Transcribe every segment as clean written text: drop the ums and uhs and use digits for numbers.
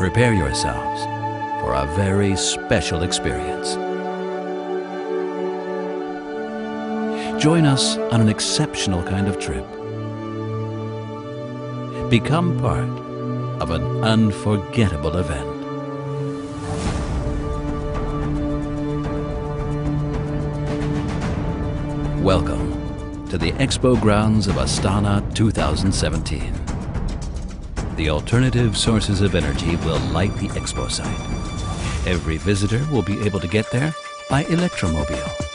Prepare yourselves for a very special experience. Join us on an exceptional kind of trip. Become part of an unforgettable event. Welcome to the Expo grounds of Astana 2017. The alternative sources of energy will light the Expo site. Every visitor will be able to get there by electromobile.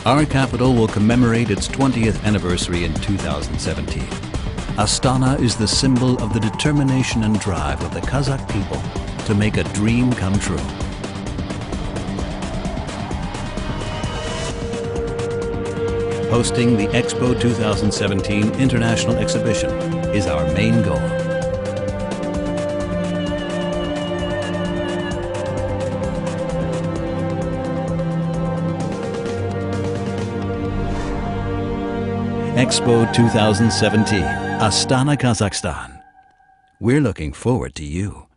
Our capital will commemorate its 20th anniversary in 2017. Astana is the symbol of the determination and drive of the Kazakh people to make a dream come true. Hosting the Expo 2017 International Exhibition is our main goal. Expo 2017, Astana, Kazakhstan. We're looking forward to you.